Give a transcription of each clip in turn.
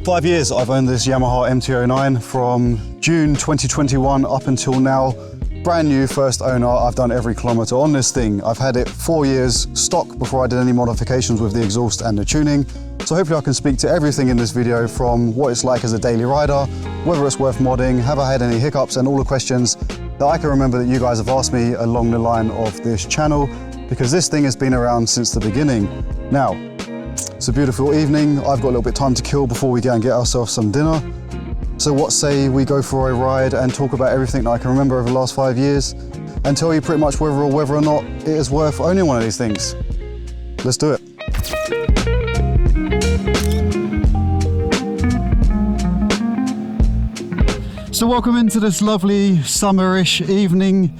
5 years I've owned this Yamaha MT09 from June 2021 up until now. Brand new, first owner. I've done every kilometre on this thing. I've had it 4 years stock before I did any modifications with the exhaust and the tuning. So hopefully I can speak to everything in this video, from what it's like as a daily rider, whether it's worth modding, have I had any hiccups, and all the questions that I can remember that you guys have asked me along the line of this channel, because this thing has been around since the beginning. Now, it's a beautiful evening. I've got a little bit of time to kill before we go and get ourselves some dinner. So what say we go for a ride and talk about everything that I can remember over the last 5 years and tell you pretty much whether or not it is worth owning one of these things. Let's do it. So welcome into this lovely summerish evening.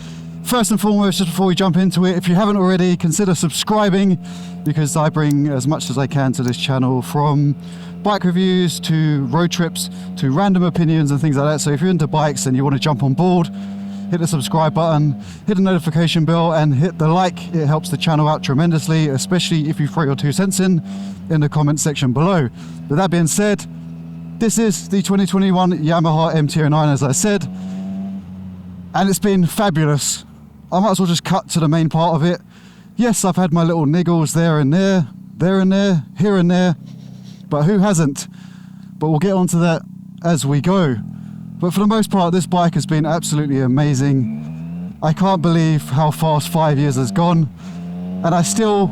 First and foremost, just before we jump into it, if you haven't already, consider subscribing, because I bring as much as I can to this channel, from bike reviews to road trips to random opinions and things like that. So if you're into bikes and you want to jump on board, hit the subscribe button, hit the notification bell and hit the like. It helps the channel out tremendously, especially if you throw your 2 cents in the comment section below. With that being said, this is the 2021 Yamaha MT09, as I said, and it's been fabulous. I might as well just cut to the main part of it. Yes, I've had my little niggles there and there, here and there, but who hasn't? But we'll get onto that as we go. But for the most part, this bike has been absolutely amazing. I can't believe how fast 5 years has gone, and I still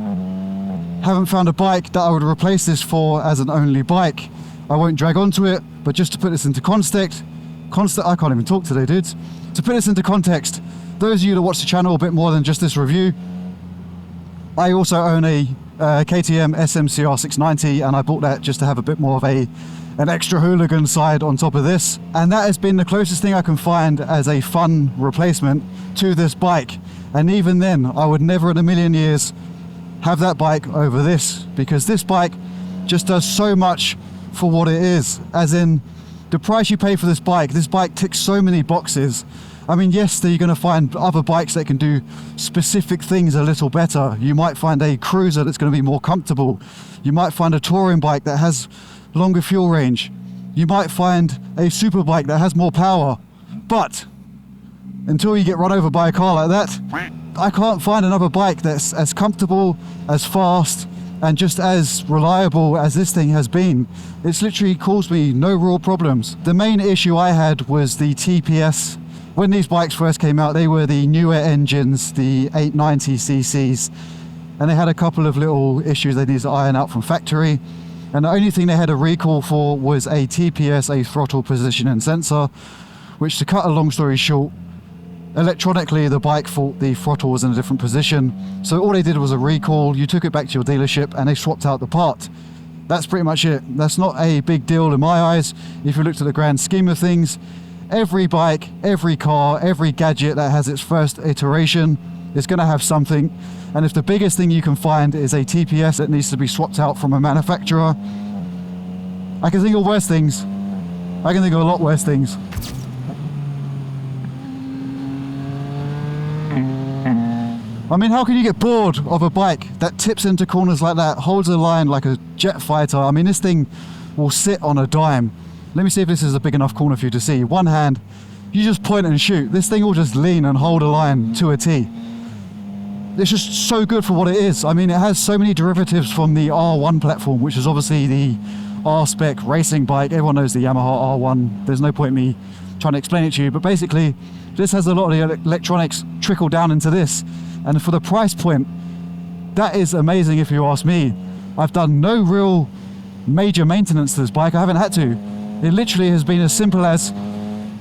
haven't found a bike that I would replace this for as an only bike. I won't drag onto it, but just to put this into context, I can't even talk today, dudes. To put this into context, those of you that watch the channel a bit more than just this review, I also own a KTM SMCR 690, and I bought that just to have a bit more of an extra hooligan side on top of this, and that has been the closest thing I can find as a fun replacement to this bike. And even then, I would never in a million years have that bike over this, because this bike just does so much for what it is. As in, the price you pay for this bike ticks so many boxes. I mean, yes, you're going to find other bikes that can do specific things a little better. You might find a cruiser that's going to be more comfortable. You might find a touring bike that has longer fuel range. You might find a super bike that has more power. But until you get run over by a car like that, I can't find another bike that's as comfortable, as fast, and just as reliable as this thing has been. It's literally caused me no real problems. The main issue I had was the TPS. When these bikes first came out, they were the newer engines, the 890cc's, and they had a couple of little issues they needed to iron out from factory. And the only thing they had a recall for was a TPS, a throttle position and sensor, which, to cut a long story short, electronically the bike thought the throttle was in a different position. So all they did was a recall. You took it back to your dealership and they swapped out the part. That's pretty much it. That's not a big deal in my eyes. If you looked at the grand scheme of things, every bike, every car, every gadget that has its first iteration is going to have something. And if the biggest thing you can find is a TPS that needs to be swapped out from a manufacturer, I can think of worse things. I can think of a lot worse things. I mean, how can you get bored of a bike that tips into corners like that, holds a line like a jet fighter? I mean, this thing will sit on a dime. Let me see if this is a big enough corner for you to see. One hand, you just point and shoot. This thing will just lean and hold a line to a T. It's just so good for what it is. I mean, it has so many derivatives from the R1 platform, which is obviously the R-spec racing bike. Everyone knows the Yamaha R1. There's no point in me trying to explain it to you, but basically, this has a lot of the electronics trickle down into this. And for the price point, that is amazing if you ask me. I've done no real major maintenance to this bike. I haven't had to. It literally has been as simple as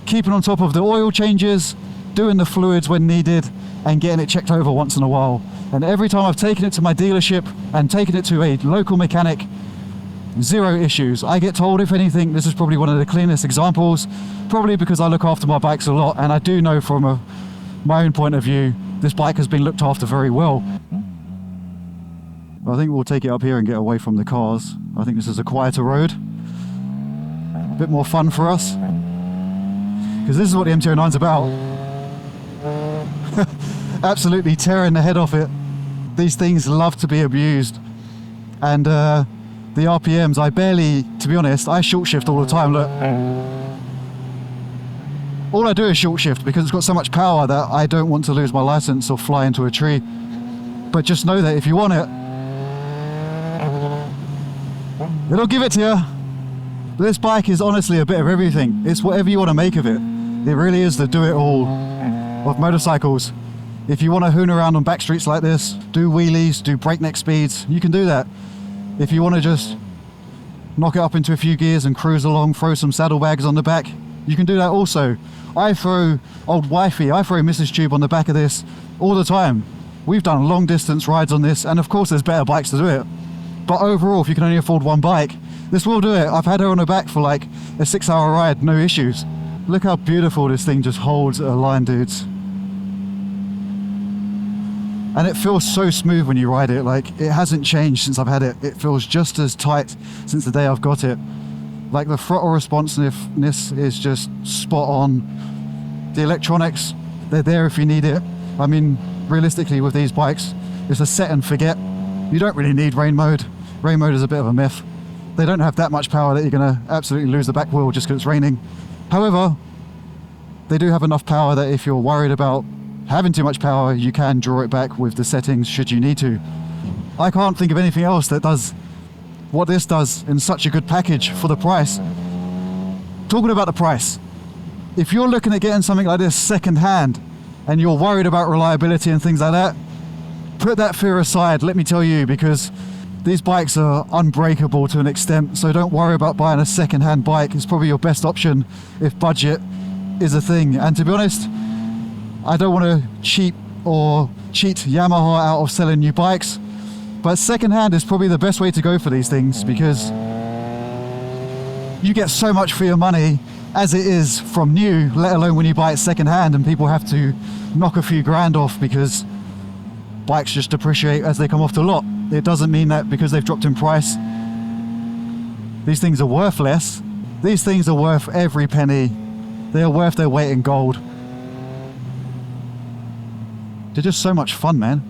keeping on top of the oil changes, doing the fluids when needed, and getting it checked over once in a while. And every time I've taken it to my dealership and taken it to a local mechanic, zero issues. I get told, if anything, this is probably one of the cleanest examples, probably because I look after my bikes a lot, and I do know from my own point of view, this bike has been looked after very well. I think we'll take it up here and get away from the cars. I think this is a quieter road. A bit more fun for us. Because this is what the MT09's about. Absolutely tearing the head off it. These things love to be abused. And the RPMs, I barely, to be honest, I short shift all the time. Look, all I do is short shift because it's got so much power that I don't want to lose my license or fly into a tree. But just know that if you want it, it'll give it to you. But this bike is honestly a bit of everything. It's whatever you want to make of it. It really is the do-it-all of motorcycles. If you want to hoon around on back streets like this, do wheelies, do breakneck speeds, you can do that. If you want to just knock it up into a few gears and cruise along, throw some saddlebags on the back, you can do that also. I throw old wifey, I throw Mrs. Tube on the back of this all the time. We've done long distance rides on this, and of course there's better bikes to do it. But overall, if you can only afford one bike, this will do it. I've had her on the back for like a 6-hour ride, no issues. Look how beautiful this thing just holds a line, dudes. And it feels so smooth when you ride it. Like, it hasn't changed since I've had it. It feels just as tight since the day I've got it. Like, the throttle responsiveness is just spot on. The electronics, they're there if you need it. I mean, realistically with these bikes, it's a set and forget. You don't really need rain mode. Rain mode is a bit of a myth. They don't have that much power that you're gonna absolutely lose the back wheel just because it's raining. However, they do have enough power that if you're worried about having too much power, you can draw it back with the settings should you need to. I can't think of anything else that does what this does in such a good package for the price. Talking about the price, if you're looking at getting something like this second hand and you're worried about reliability and things like that, put that fear aside, let me tell you, because these bikes are unbreakable to an extent, so don't worry about buying a second-hand bike. It's probably your best option if budget is a thing. And to be honest, I don't want to cheat Yamaha out of selling new bikes, but second-hand is probably the best way to go for these things because you get so much for your money as it is from new, let alone when you buy it second-hand and people have to knock a few grand off because bikes just depreciate as they come off the lot. It doesn't mean that because they've dropped in price, these things are worth less. These things are worth every penny. They are worth their weight in gold. They're just so much fun, man.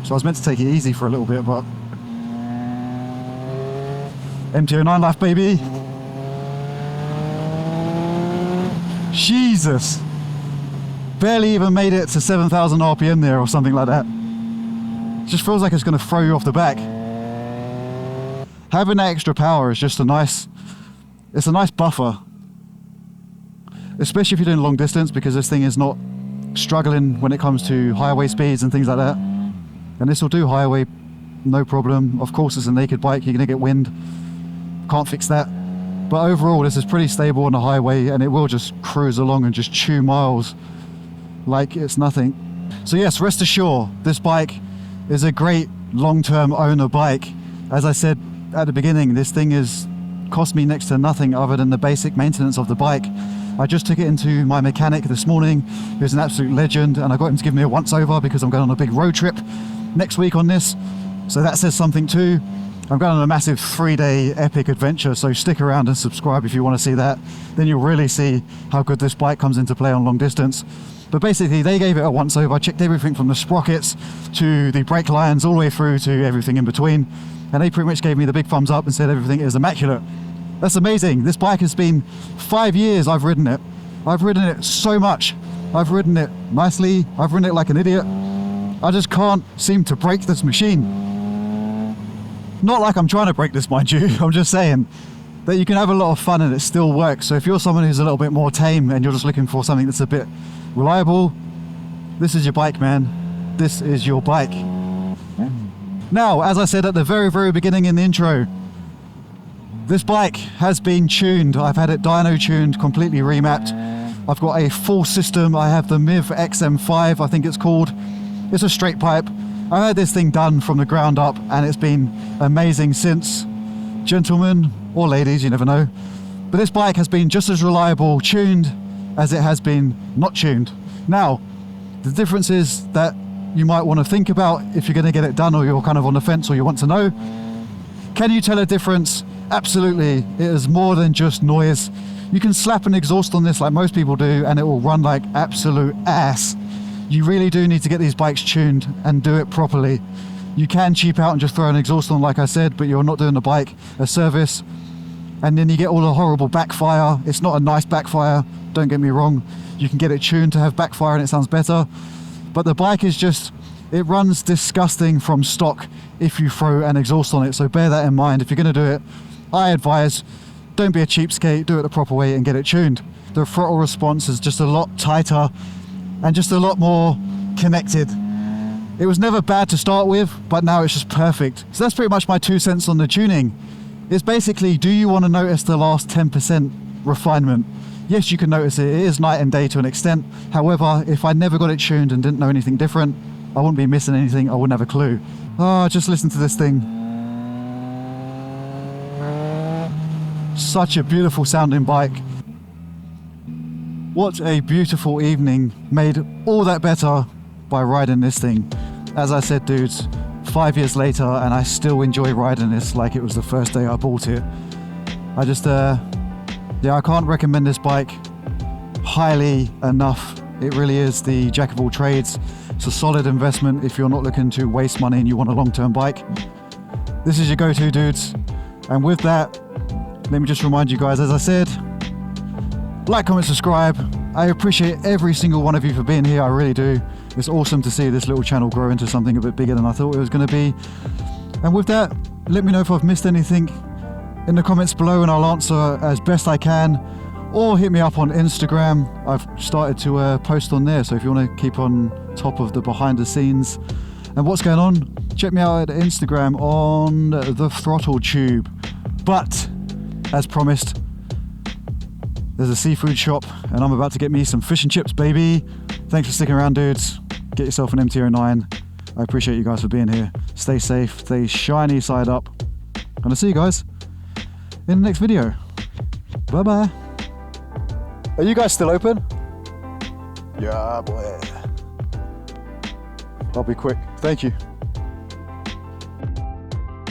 So I was meant to take it easy for a little bit, but MT09 life, baby. Jesus. Barely even made it to 7,000 RPM there or something like that. It just feels like it's going to throw you off the back. Having that extra power is just it's a nice buffer. Especially if you're doing long distance, because this thing is not struggling when it comes to highway speeds and things like that. And this will do highway, no problem. Of course it's a naked bike, you're going to get wind. Can't fix that. But overall this is pretty stable on the highway and it will just cruise along and just chew miles like it's nothing. So yes, rest assured, this bike is a great long-term owner bike. As I said at the beginning, this thing has cost me next to nothing other than the basic maintenance of the bike. I just took it into my mechanic this morning, who's an absolute legend, and I got him to give me a once-over because I'm going on a big road trip next week on this. So that says something too. I'm going on a massive 3-day epic adventure, so stick around and subscribe if you want to see that. Then you'll really see how good this bike comes into play on long distance. But basically they gave it a once over, checked everything from the sprockets to the brake lines all the way through to everything in between, and they pretty much gave me the big thumbs up and said everything is immaculate. That's amazing. This bike has been 5 years I've ridden it. I've ridden it so much. I've ridden it nicely, I've ridden it like an idiot. I just can't seem to break this machine. Not like I'm trying to break this, mind you. I'm just saying that you can have a lot of fun and it still works. So if you're someone who's a little bit more tame and you're just looking for something that's a bit reliable, this is your bike, man. This is your bike. Now, as I said at the very beginning in the intro, this bike has been tuned. I've had it dyno tuned, completely remapped. I've got a full system. I have the MIV XM5, I think it's called. It's a straight pipe. I had this thing done from the ground up and it's been amazing since. Gentlemen or ladies, you never know. But this bike has been just as reliable tuned as it has been not tuned. Now, the difference is that you might want to think about if you're going to get it done or you're kind of on the fence or you want to know. Can you tell a difference? Absolutely. It is more than just noise. You can slap an exhaust on this like most people do and it will run like absolute ass. You really do need to get these bikes tuned and do it properly. You can cheap out and just throw an exhaust on, like I said, but you're not doing the bike a service. And then you get all the horrible backfire. It's not a nice backfire, don't get me wrong. You can get it tuned to have backfire and it sounds better. But the bike is just, it runs disgusting from stock if you throw an exhaust on it. So bear that in mind. If you're going to do it, I advise, don't be a cheapskate, do it the proper way and get it tuned. The throttle response is just a lot tighter and just a lot more connected. It was never bad to start with, but now it's just perfect. So that's pretty much my 2 cents on the tuning. It's basically, do you want to notice the last 10% refinement? Yes, you can notice it. It is night and day to an extent. However, if I never got it tuned and didn't know anything different, I wouldn't be missing anything. I wouldn't have a clue. Oh, just listen to this thing. Such a beautiful sounding bike. What a beautiful evening, made all that better by riding this thing. As I said, dudes, 5 years later and I still enjoy riding this like it was the first day I bought it. I just, yeah, I can't recommend this bike highly enough. It really is the jack of all trades. It's a solid investment if you're not looking to waste money and you want a long-term bike. This is your go-to, dudes. And with that, let me just remind you guys, as I said, like, comment, subscribe. I appreciate every single one of you for being here, I really do. It's awesome to see this little channel grow into something a bit bigger than I thought it was going to be. And with that, let me know if I've missed anything in the comments below and I'll answer as best I can. Or hit me up on Instagram. I've started to post on there, so if you want to keep on top of the behind the scenes and what's going on, check me out at Instagram on the Throttle Tube. But, as promised, there's a seafood shop and I'm about to get me some fish and chips, baby. Thanks for sticking around, dudes. Get yourself an MT-09. I appreciate you guys for being here. Stay safe, stay shiny side up. And I'll see you guys in the next video. Bye-bye. Are you guys still open? Yeah, boy. I'll be quick. Thank you.